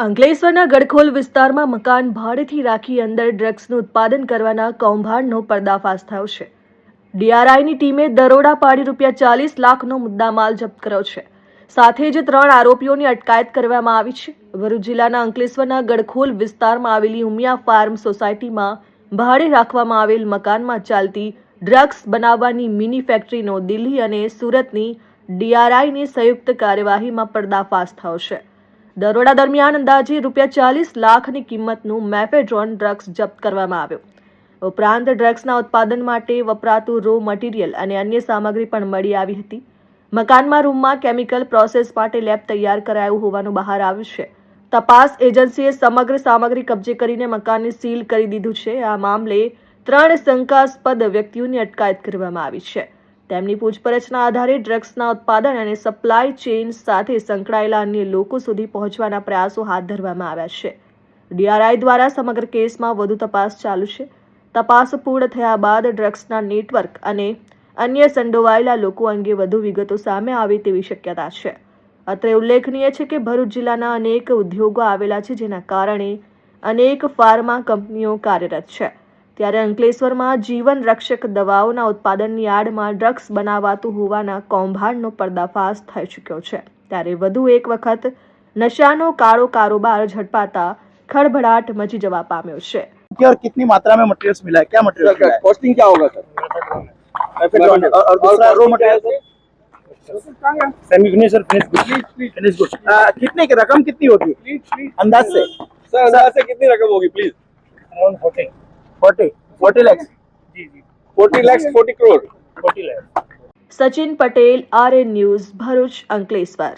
અંકલેશ્વરના ગડખોલ વિસ્તારમાં મકાન ભાડેથી રાખી અંદર ડ્રગ્સનું ઉત્પાદન કરવાના કૌભાંડનો પર્દાફાશ થયો છે. ડીઆરઆઈની ટીમે દરોડા પાડી ₹40 લાખનો મુદ્દામાલ જપ્ત કર્યો છે. સાથે જ 3 આરોપીઓની અટકાયત કરવામાં આવી છે. ભરૂચ જિલ્લાના અંકલેશ્વરના ગડખોલ વિસ્તારમાં આવેલી ઉમિયા ફાર્મ સોસાયટીમાં ભાડે રાખવામાં આવેલ મકાનમાં ચાલતી ડ્રગ્સ બનાવવાની મિની ફેક્ટરીનો દિલ્હી અને સુરતની ડીઆરઆઈની સંયુક્ત કાર્યવાહીમાં પર્દાફાશ થયો છે. દરોડા દરમિયાન અંદાજે ₹40 લાખની કિંમતનું મેફેડ્રોન ડ્રગ્સ જપ્ત કરવામાં આવ્યો. ઉપરાંત ડ્રગ્સના ઉત્પાદન માટે વપરાતું રો મટીરિયલ અને અન્ય સામગ્રી પણ મળી આવી હતી. મકાનમાં રૂમમાં કેમિકલ પ્રોસેસ માટે લેબ તૈયાર કરાયું હોવાનું બહાર આવ્યું છે. તપાસ એજન્સીએ સમગ્ર સામગ્રી કબજે કરીને મકાનને સીલ કરી દીધું છે. આ મામલે 3 શંકાસ્પદ વ્યક્તિઓની અટકાયત કરવામાં આવી છે. તેમની પૂછપરછના આધારે ડ્રગ્સના ઉત્પાદન અને સપ્લાય ચેઇન સાથે સંકળાયેલા અન્ય લોકો સુધી પહોંચવાના પ્રયાસો હાથ ધરવામાં આવ્યા છે. ડીઆરઆઈ દ્વારા સમગ્ર કેસમાં વધુ તપાસ ચાલુ છે. તપાસ પૂર્ણ થયા બાદ ડ્રગ્સના નેટવર્ક અને અન્ય સંડોવાયેલા લોકો અંગે વધુ વિગતો સામે આવે તેવી શક્યતા છે. અત્રે ઉલ્લેખનીય છે કે ભરૂચ જિલ્લાના અનેક ઉદ્યોગો આવેલા છે, જેના કારણે અનેક ફાર્મા કંપનીઓ કાર્યરત છે. ત્યારે અંકલેશ્વરમાં જીવન રક્ષક દવાઓના ઉત્પાદનની આડમાં ડ્રગ્સ બનાવાતું હોવાના કૌભાંડનો પર્દાફાશ થઈ ચૂક્યો છે. ત્યારે વધુ એક વખત નશાનો કાળો કારોબાર ઝડપાતા खड़बड़ाहट मची जवा पाम्यो है. और कितनी मात्रा में मटेरियल्स मिला है, क्या मटेरियल मिला है? कॉस्टिंग क्या होगा सर? और दूसरा रो मटेरियल सेमी फिनिश और फिनिश गुड। कितने की रकम कितनी होगी अंदाज से? सर अंदाज से कितनी रकम होगी प्लीज? Around 40 lakhs. जी 40 lakhs 40 crore 40 lakhs. Sachin Patel, RN news, Bharuch, Ankleshwar.